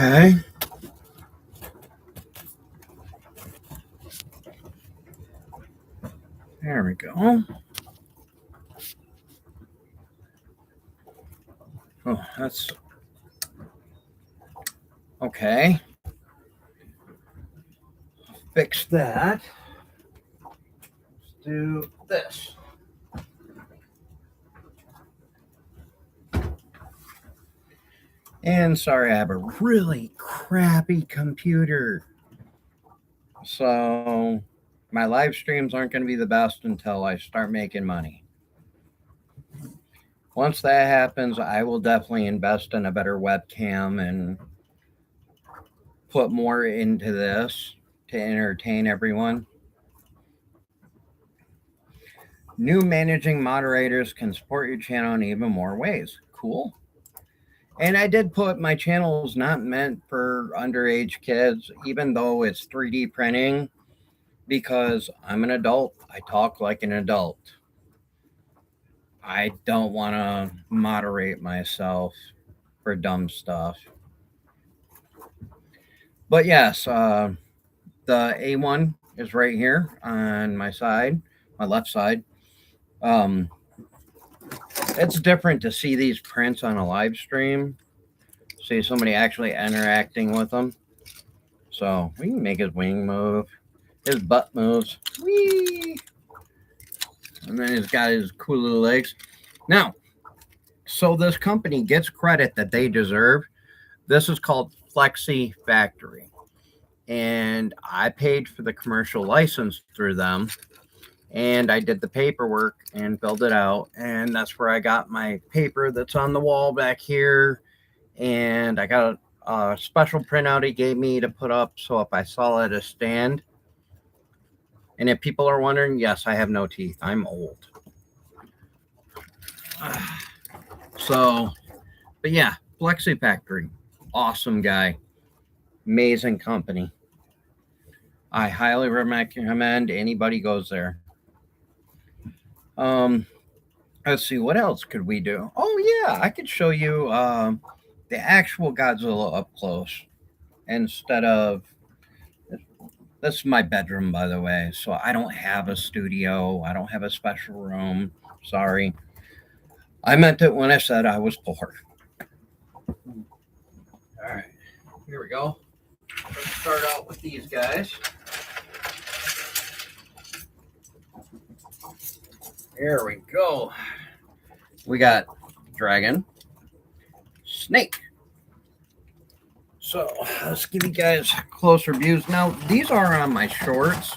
Okay. There we go. Oh, that's okay. Fix that. Let's do this. And sorry, I have a really crappy computer. So my live streams aren't going to be the best until I start making money. Once that happens, I will definitely invest in a better webcam and put more into this to entertain everyone. New managing moderators can support your channel in even more ways. Cool. And I did put my channel is not meant for underage kids, even though it's 3D printing, because I'm an adult. I talk like an adult. I don't want to moderate myself for dumb stuff. But yes, the A1 is right here on my side, my left side. It's different to see these prints on a live stream. See somebody actually interacting with them. So we can make his wing move. His butt moves. Whee! And then he's got his cool little legs. Now, so this company gets credit that they deserve. This is called Flexi Factory. And I paid for the commercial license through them. And I did the paperwork and filled it out. And that's where I got my paper that's on the wall back here. And I got a special printout he gave me to put up so if I saw it at a stand. And if people are wondering, yes, I have no teeth. I'm old. So, but yeah, Flexi Factory. Awesome guy. Amazing company. I highly recommend anybody goes there. Let's see, what else could we do? Oh yeah, I could show you the actual Godzilla up close instead of this is my bedroom, by the way. So I don't have a studio. I don't have a special room. Sorry. I meant it when I said I was poor. All right, here we go. Let's start out with these guys. There we go. We got dragon, snake. So let's give you guys closer views. Now, these are on my shorts,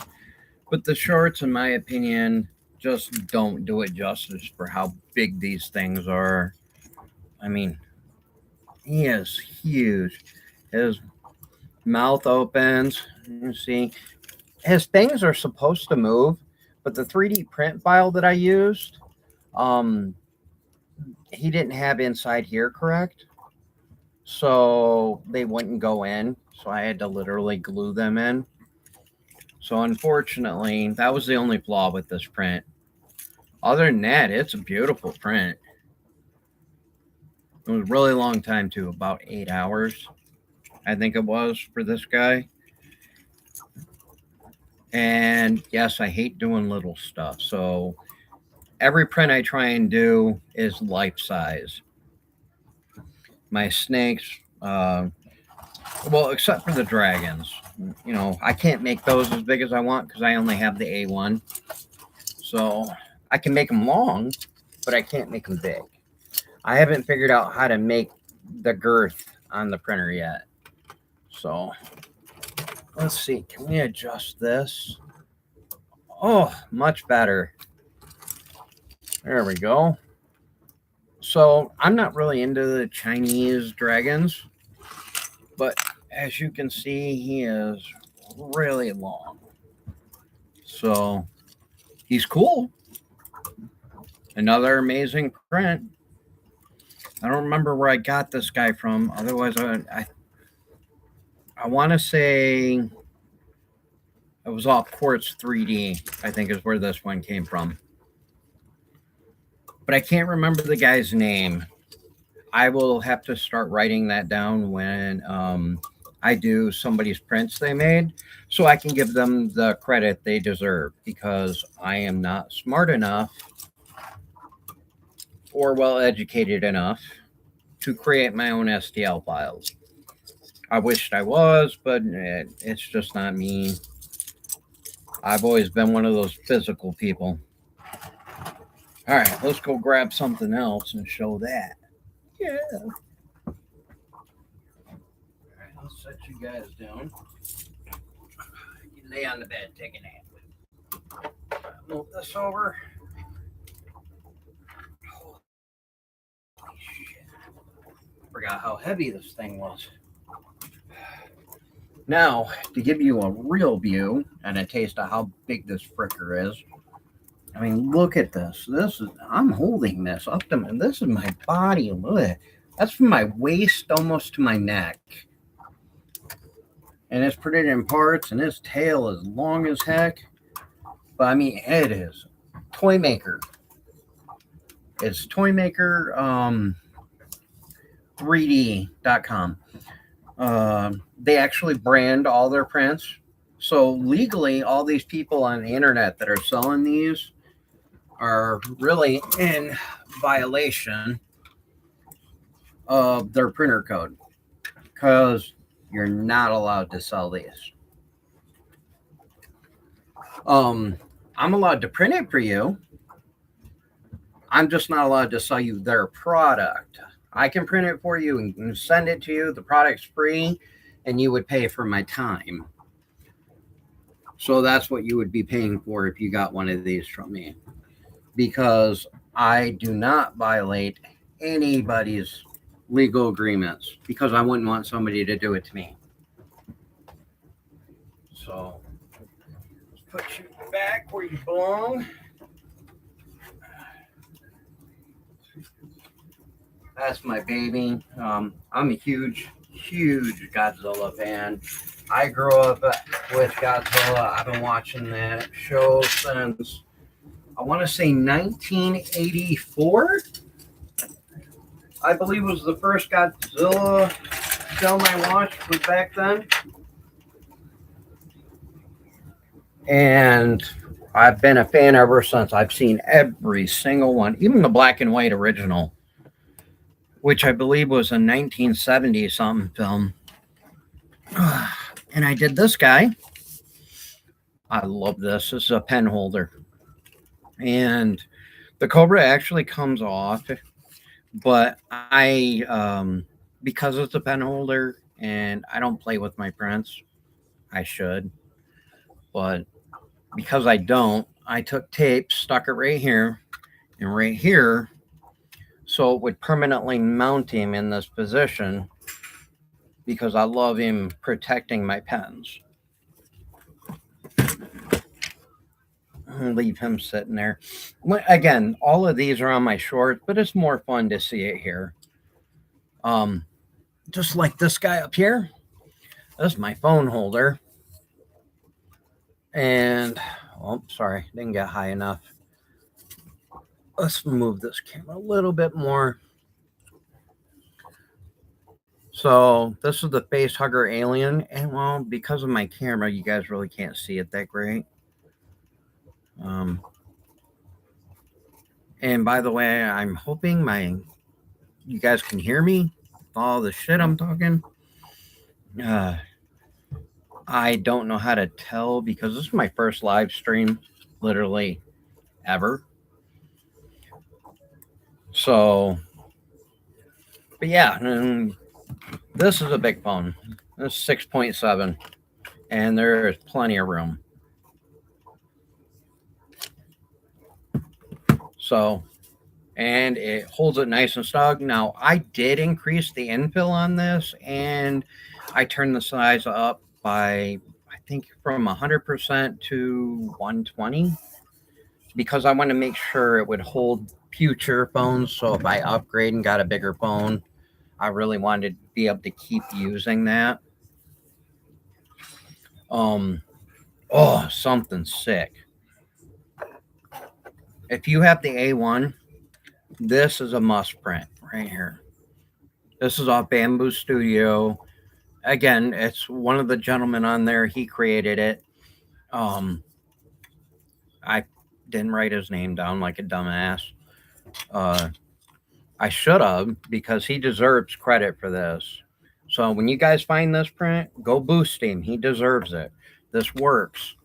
but the shorts, in my opinion, just don't do it justice for how big these things are. I mean, he is huge. His mouth opens. You see, his things are supposed to move, but the 3D print file that I used, he didn't have inside here, correct? So they wouldn't go in. So I had to literally glue them in. So unfortunately, that was the only flaw with this print. Other than that, it's a beautiful print. It was a really long time too, about 8 hours, I think it was for this guy. And yes, I hate doing little stuff. So every print I try and do is life size. My snakes, well, except for the dragons, you know, I can't make those as big as I want because I only have the A1. So I can make them long, but I can't make them big. I haven't figured out how to make the girth on the printer yet. So let's see. Can we adjust this? Oh, much better. There we go. So I'm not really into the Chinese dragons, but as you can see, he is really long. So he's cool. Another amazing print. I don't remember where I got this guy from. Otherwise, I want to say it was off Quartz 3D, I think is where this one came from. But I can't remember the guy's name. I will have to start writing that down when I do somebody's prints they made so I can give them the credit they deserve because I am not smart enough or well educated enough to create my own STL files. I wished I was, but it's just not me. I've always been one of those physical people. All right, let's go grab something else and show that. Yeah. All right, I'll set you guys down. You lay on the bed, take a nap. Move this over. Holy shit. Forgot how heavy this thing was. Now, to give you a real view and a taste of how big this fricker is, I mean, look at this. I'm holding this up to me. This is my body. Look, that's from my waist almost to my neck. And it's printed in parts, and this tail is long as heck. But I mean, it is Toy Maker. It's Toymaker 3D.com. They actually brand all their prints. So legally, all these people on the internet that are selling these are really in violation of their printer code because you're not allowed to sell these. I'm allowed to print it for you. I'm just not allowed to sell you their product. I can print it for you and send it to you. The product's free, and you would pay for my time. So that's what you would be paying for if you got one of these from me. Because I do not violate anybody's legal agreements because I wouldn't want somebody to do it to me. So let's put you back where you belong. That's my baby. I'm a huge Godzilla fan. I grew up with Godzilla. I've been watching that show since, I want to say 1984. I believe was the first Godzilla film I watched was back then. And I've been a fan ever since. I've seen every single one, even the black and white original, which I believe was a 1970 something film. And I did this guy. I love this. This is a pen holder. And the Cobra actually comes off, but because it's a pen holder and I don't play with my prints, I should. But because I don't, I took tape, stuck it right here and right here so it would permanently mount him in this position because I love him protecting my pens. Leave him sitting there. Again, all of these are on my shorts, but it's more fun to see it here. Just like this guy up here. This is my phone holder. And, oh, sorry, didn't get high enough. Let's move this camera a little bit more. So this is the face hugger alien. And well, because of my camera, you guys really can't see it that great. And by the way, I'm hoping you guys can hear me. All the shit I'm talking. I don't know how to tell because this is my first live stream, literally ever. So, but yeah, this is a big phone. This is 6.7, and there's plenty of room. So, and it holds it nice and snug. Now, I did increase the infill on this, and I turned the size up by, I think, from 100% to 120 because I want to make sure it would hold future phones. So if I upgrade and got a bigger phone, I really wanted to be able to keep using that. Oh, something sick. If you have the A1, this is a must print right here. This is off Bamboo Studio. Again, it's one of the gentlemen on there. He created it. Um, I didn't write his name down like a dumbass. Uh, I should have because he deserves credit for this. So when you guys find this print, go boost him. He deserves it. This works.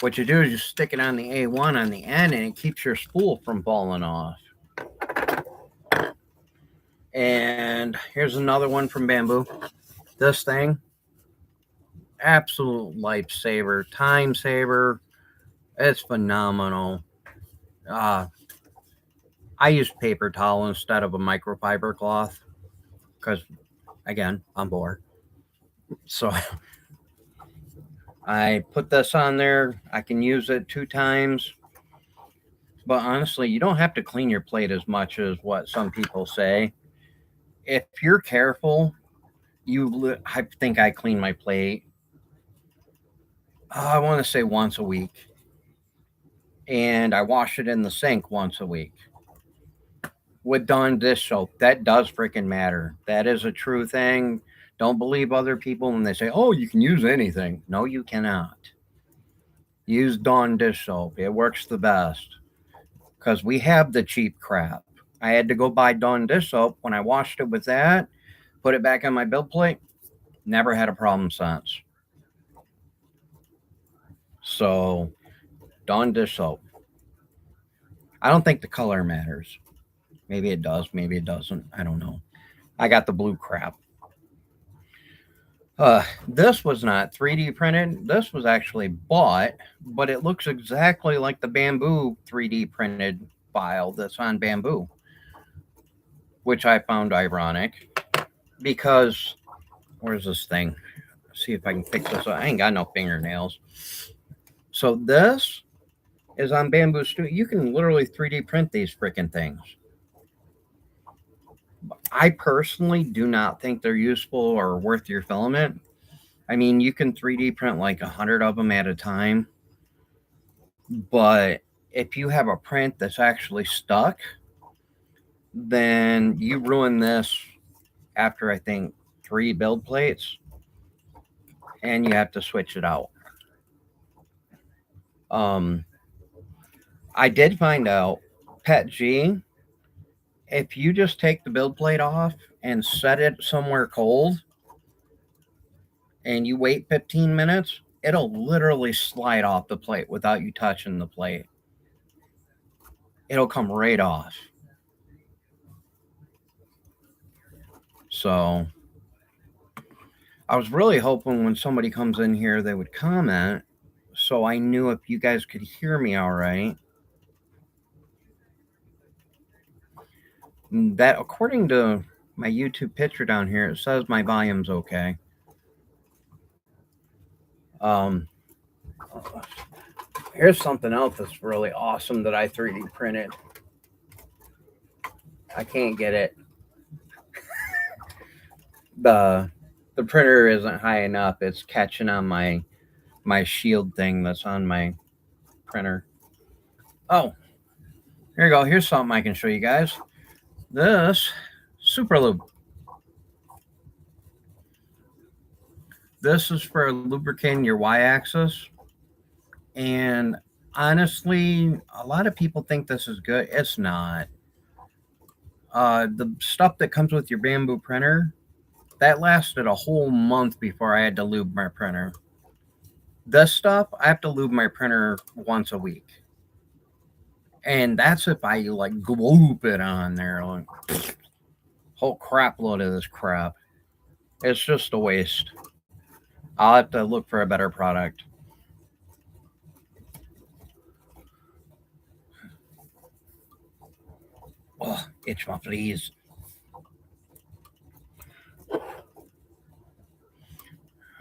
What you do is you stick it on the A1 on the end and it keeps your spool from falling off. And here's another one from Bamboo. This thing, absolute lifesaver, time saver. It's phenomenal. I use paper towel instead of a microfiber cloth because, again, I'm bored. So I put this on there. I can use it 2 times. But honestly, you don't have to clean your plate as much as what some people say. If you're careful, I think I clean my plate, I want to say once a week. And I wash it in the sink once a week. With Dawn dish soap, that does freaking matter. That is a true thing. Don't believe other people when they say, oh, you can use anything. No, you cannot. Use Dawn dish soap. It works the best. Because we have the cheap crap. I had to go buy Dawn dish soap. When I washed it with that, put it back on my build plate, never had a problem since. So, Dawn dish soap. I don't think the color matters. Maybe it does, maybe it doesn't. I don't know. I got the blue crap. This was not 3D printed. This was actually bought, but it looks exactly like the Bamboo 3D printed file that's on Bamboo, which I found ironic because where's this thing? Let's see if I can fix this up. I ain't got no fingernails. So this is on Bamboo Studio. You can literally 3D print these freaking things. I personally do not think they're useful or worth your filament. I mean, you can 3D print like 100 of them at a time, but if you have a print that's actually stuck, then you ruin this after, I think, 3 build plates, and you have to switch it out. I did find out, PETG, if you just take the build plate off and set it somewhere cold and you wait 15 minutes, it'll literally slide off the plate without you touching the plate. It'll come right off. So I was really hoping when somebody comes in here, they would comment so I knew if you guys could hear me all right. That, according to my YouTube picture down here, it says my volume's okay. Here's something else that's really awesome that I 3D printed. I can't get it. The printer isn't high enough. It's catching on my shield thing that's on my printer. Oh, here you go. Here's something I can show you guys. This Super Lube. This is for lubricating your Y-axis. And honestly, a lot of people think this is good. It's not. The stuff that comes with your Bamboo printer, that lasted a whole month before I had to lube my printer. This stuff, I have to lube my printer once a week. And that's if I like gloop it on there. Like, whole crap load of this crap. It's just a waste. I'll have to look for a better product. Oh, itch my fleas.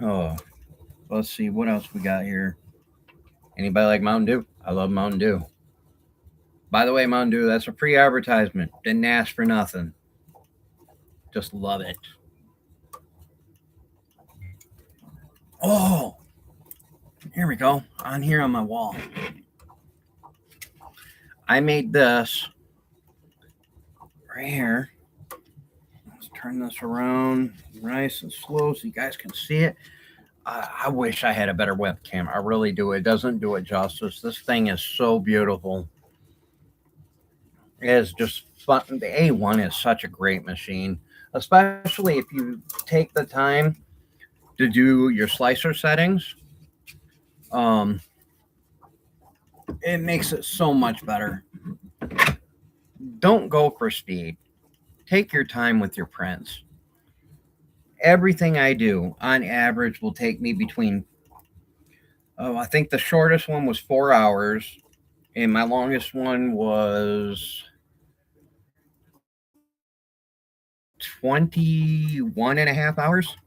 Oh, let's see what else we got here. Anybody like Mountain Dew? I love Mountain Dew. By the way, Mountain Dew, that's a free advertisement. Didn't ask for nothing. Just love it. Oh, here we go. On here on my wall. I made this right here. Let's turn this around nice and slow so you guys can see it. I wish I had a better webcam. I really do. It doesn't do it justice. This thing is so beautiful. It is just fun. The A1 is such a great machine, especially if you take the time to do your slicer settings. Um, it makes it so much better. Don't go for speed. Take your time with your prints. Everything I do on average will take me between, oh, I think the shortest one was 4 hours, and my longest one was 21 and a half hours.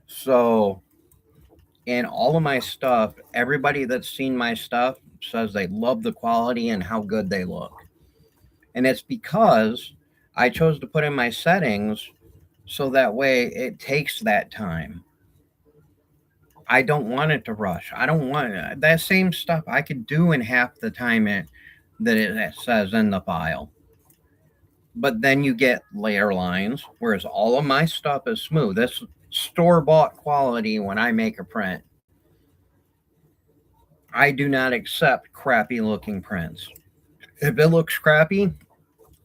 So, and all of my stuff, everybody that's seen my stuff says they love the quality and how good they look. And it's because I chose to put in my settings so that way it takes that time. I don't want it to rush. I don't want that same stuff I could do in half the time that it says in the file. But then you get layer lines, whereas all of my stuff is smooth. That's store bought quality when I make a print. I do not accept crappy looking prints. If it looks crappy,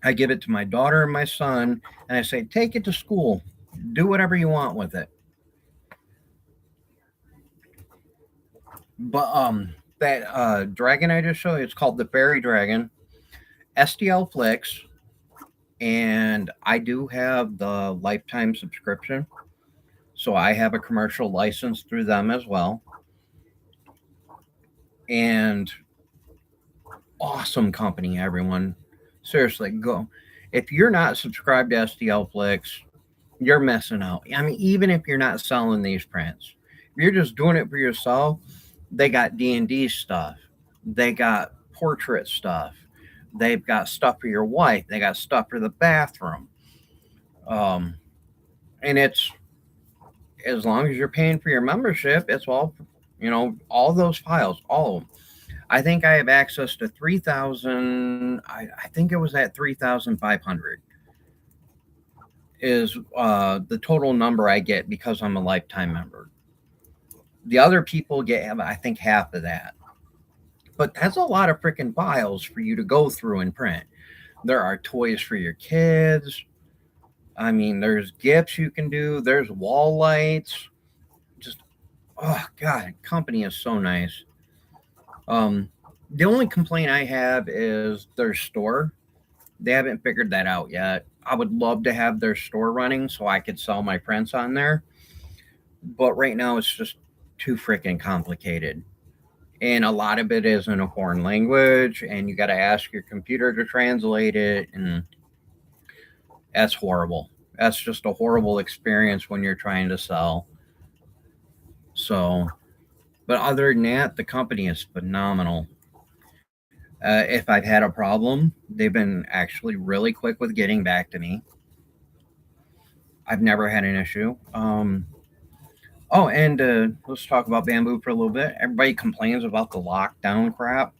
I give it to my daughter and my son, and I say, take it to school. Do whatever you want with it. But that dragon I just showed you, it's called the Fairy Dragon, STL Flicks, and I do have the lifetime subscription, so I have a commercial license through them as well. And awesome company, everyone. Seriously, go. If you're not subscribed to STL Flicks, you're missing out. I mean, even if you're not selling these prints, if you're just doing it for yourself, they got D&D stuff. They got portrait stuff. They've got stuff for your wife. They got stuff for the bathroom. And it's, as long as you're paying for your membership, it's all, all those files, all of them. I think I have access to 3,000. I think it was at 3,500 is the total number I get because I'm a lifetime member. The other people get, I think, half of that. But that's a lot of freaking files for you to go through and print. There are toys for your kids. I mean, there's gifts you can do. There's wall lights. Just, oh, God, company is so nice. The only complaint I have is their store. They haven't figured that out yet. I would love to have their store running so I could sell my prints on there. But right now it's just too freaking complicated. And a lot of it is in a foreign language, and you got to ask your computer to translate it. And that's horrible. That's just a horrible experience when you're trying to sell. So, but other than that, the company is phenomenal. If I've had a problem, they've been actually really quick with getting back to me. I've never had an issue. Oh, and let's talk about Bambu for a little bit. Everybody complains about the lockdown crap.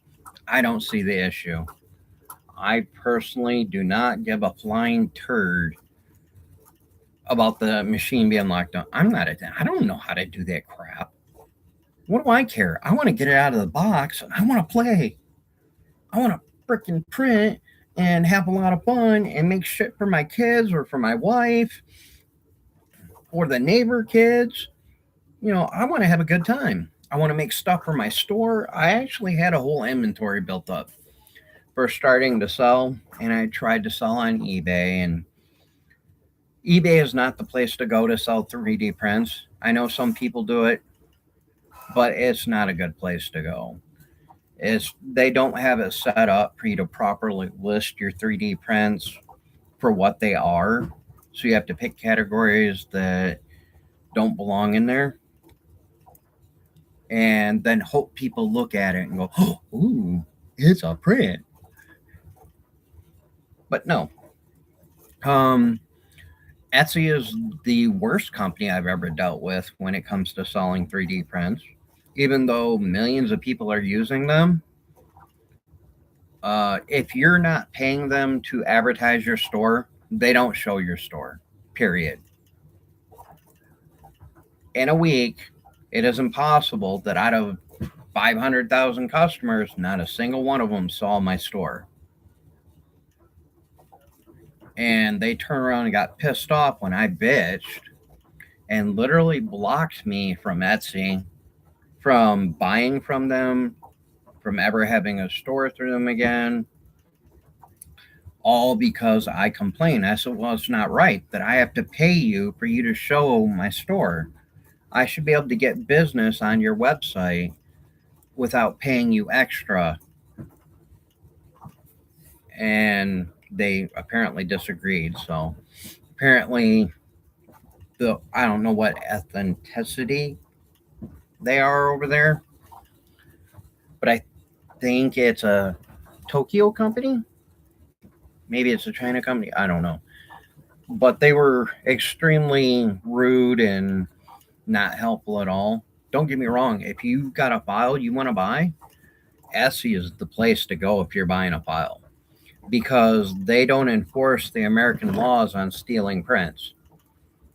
I don't see the issue. I personally do not give a flying turd about the machine being locked down. I don't know how to do that crap. What do I care? I want to get it out of the box. I want to play. I want to freaking print and have a lot of fun and make shit for my kids or for my wife or the neighbor kids. I want to have a good time. I want to make stuff for my store. I actually had a whole inventory built up for starting to sell, and I tried to sell on eBay, and eBay is not the place to go to sell 3D prints. I know some people do it, but it's not a good place to go. They don't have it set up for you to properly list your 3D prints for what they are. So you have to pick categories that don't belong in there and then hope people look at it and go, oh, ooh, it's a print. But no. Etsy is the worst company I've ever dealt with when it comes to selling 3D prints. Even though millions of people are using them, if you're not paying them to advertise your store, They don't show your store, period. In a week, it is impossible that out of 500,000 customers, not a single one of them saw my store. And they turned around and got pissed off when I bitched and literally blocked me from Etsy, from buying from them, from ever having a store through them again, all because I complained. I said, well, it's not right that I have to pay you for you to show my store. I should be able to get business on your website without paying you extra. And they apparently disagreed. So apparently, I don't know what ethnicity they are over there, but I think it's a Tokyo company. Maybe it's a China company. I don't know. But they were extremely rude and not helpful at all. Don't get me wrong. If you've got a file you want to buy, Etsy is the place to go if you're buying a file because they don't enforce the American laws on stealing prints.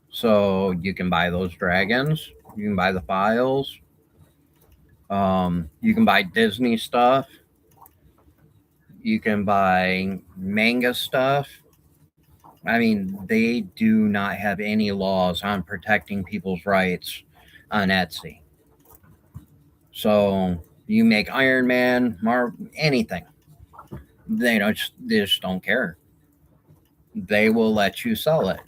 So you can buy those dragons, you can buy the files, you can buy Disney stuff, you can buy manga stuff. I mean, they do not have any laws on protecting people's rights on Etsy. So you make Iron Man, anything. They just don't care. They will let you sell it.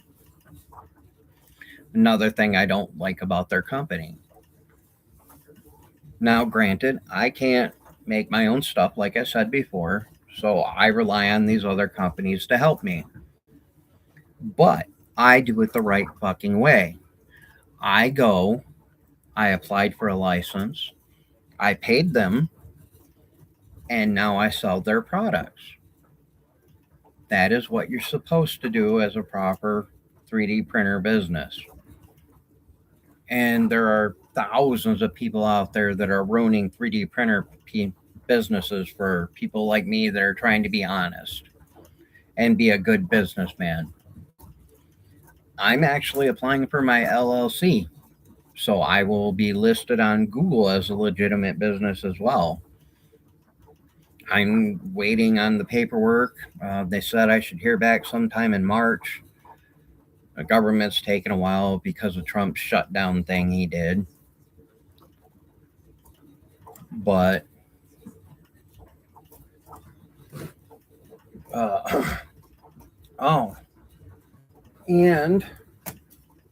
Another thing I don't like about their company. Now, granted, I can't make my own stuff, like I said before, so I rely on these other companies to help me. But I do it the right fucking way. I go, I applied for a license, I paid them, and now I sell their products. That is what you're supposed to do as a proper 3D printer business. And there are thousands of people out there that are ruining 3D printer businesses for people like me that are trying to be honest and be a good businessman. I'm actually applying for my LLC, so I will be listed on Google as a legitimate business as well. I'm waiting on the paperwork. They said I should hear back sometime in March. The government's taken a while because of Trump's shutdown thing he did. But oh, and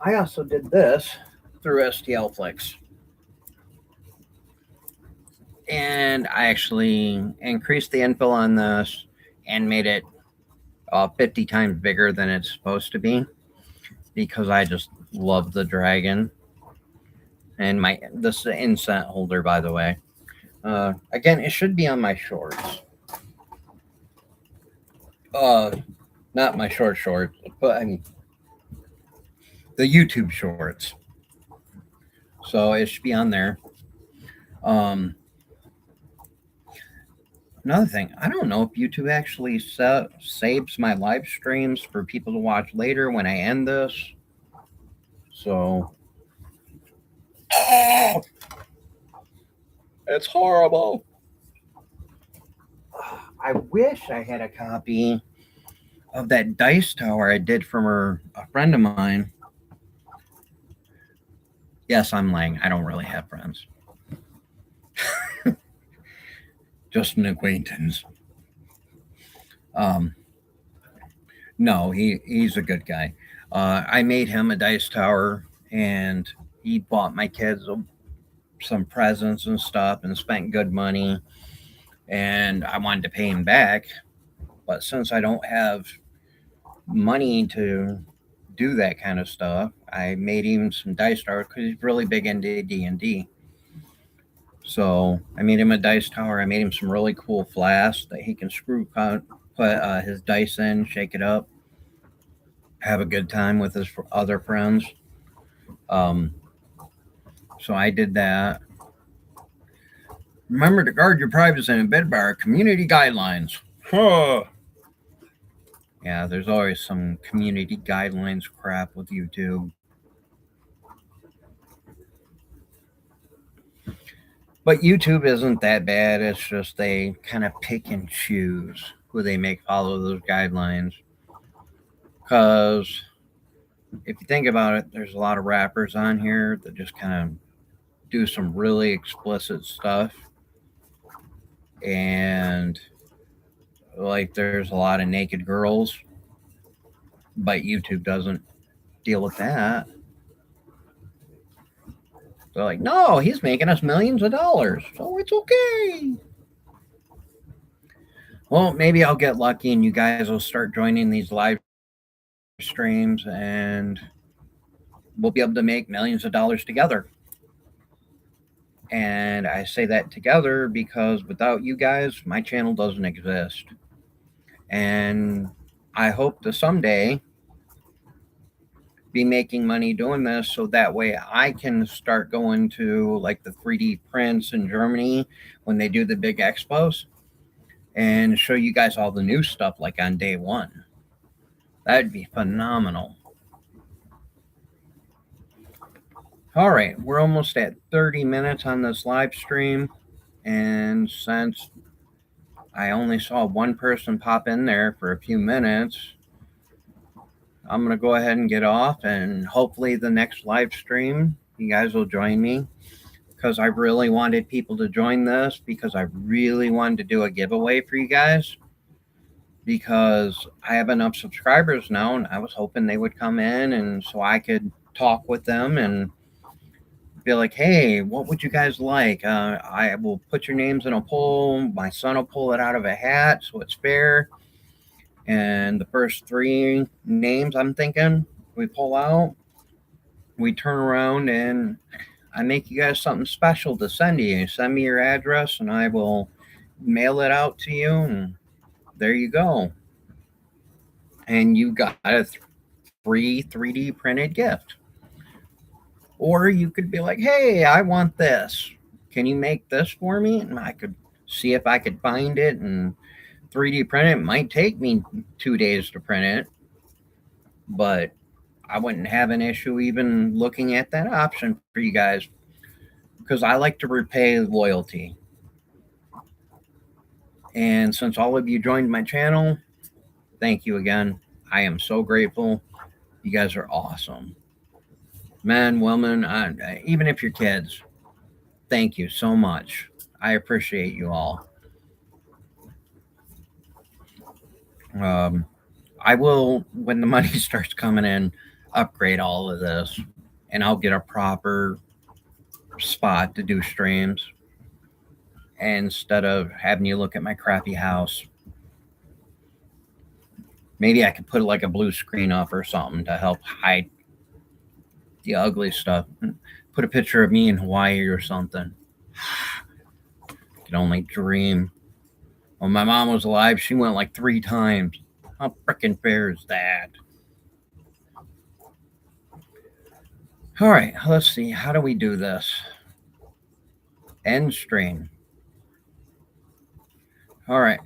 I also did this through STLFlix. And I actually increased the infill on this and made it 50 times bigger than it's supposed to be because I just love the dragon. And this is an incense holder, by the way. Again, it should be on my shorts. Not my shorts, but I mean the YouTube shorts. So it should be on there. Another thing, I don't know if YouTube actually saves my live streams for people to watch later when I end this. So, it's horrible. I wish I had a copy of that dice tower I did from a friend of mine. Yes, I'm lying. I don't really have friends. Just an acquaintance. No, he's a good guy. I made him a dice tower, and he bought my kids some presents and stuff, and spent good money. And I wanted to pay him back, but since I don't have money to do that kind of stuff, I made him some dice towers because he's really big into D&D. So I made him a dice tower. I made him some really cool flasks that he can put his dice in, shake it up, have a good time with his other friends. So I did that. Remember to guard your privacy and abide by our community guidelines. Huh. Yeah, there's always some community guidelines crap with YouTube. But YouTube isn't that bad. It's just they kind of pick and choose who they make follow those guidelines. Because if you think about it, there's a lot of rappers on here that just kind of do some really explicit stuff. And like there's a lot of naked girls, but YouTube doesn't deal with that. They're like, no, he's making us millions of dollars, so it's okay. Well, maybe I'll get lucky and you guys will start joining these live streams and we'll be able to make millions of dollars together. And I say that together because without you guys, my channel doesn't exist. And I hope to someday be making money doing this so that way I can start going to like the 3D prints in Germany when they do the big expos and show you guys all the new stuff like on day one. That'd be phenomenal. All right, we're almost at 30 minutes on this live stream. And since I only saw one person pop in there for a few minutes, I'm going to go ahead and get off. And hopefully, the next live stream, you guys will join me because I really wanted people to join this because I really wanted to do a giveaway for you guys because I have enough subscribers now and I was hoping they would come in and so I could talk with them and be like, hey, what would you guys like? I will put your names in a poll. My son will pull it out of a hat so it's fair. And the first 3 names I'm thinking we pull out, we turn around and I make you guys something special to send to you. Send me your address and I will mail it out to you. And there you go. And you got a free 3D printed gift. Or you could be like, hey, I want this. Can you make this for me? And I could see if I could find it and 3D print it. It might take me 2 days to print it, but I wouldn't have an issue even looking at that option for you guys because I like to repay loyalty. And since all of you joined my channel, thank you again. I am so grateful. You guys are awesome. Men, women, even if you're kids, thank you so much. I appreciate you all. I will, when the money starts coming in, upgrade all of this and I'll get a proper spot to do streams instead of having you look at my crappy house. Maybe I could put like a blue screen up or something to help hide the ugly stuff. Put a picture of me in Hawaii or something. Could only dream. When my mom was alive, she went like 3 times. How freaking fair is that? All right, let's see. How do we do this? End stream. All right.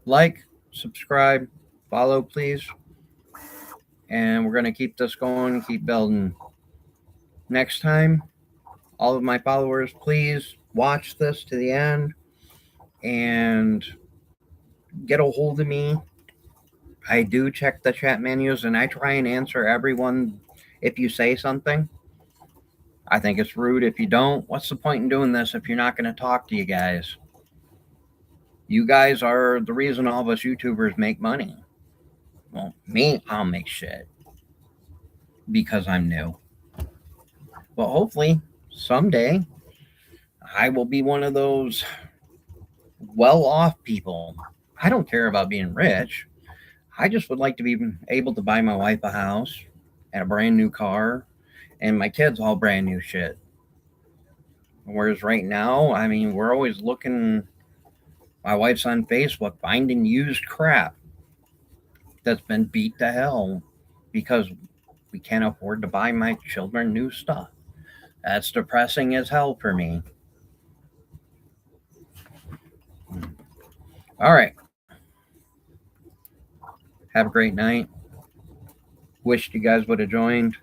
Like, subscribe, follow, please. And we're going to keep this going, keep building. Next time, all of my followers, please watch this to the end and get a hold of me. I do check the chat menus and I try and answer everyone if you say something. I think it's rude if you don't. What's the point in doing this if you're not going to talk to you guys? You guys are the reason all of us YouTubers make money. Well, me, I'll make shit because I'm new. Well, hopefully someday I will be one of those well-off people. I don't care about being rich. I just would like to be able to buy my wife a house and a brand new car and my kids all brand new shit. Whereas right now, I mean, we're always looking. My wife's on Facebook finding used crap that's been beat to hell because we can't afford to buy my children new stuff. That's depressing as hell for me. All right. Have a great night. Wished you guys would have joined.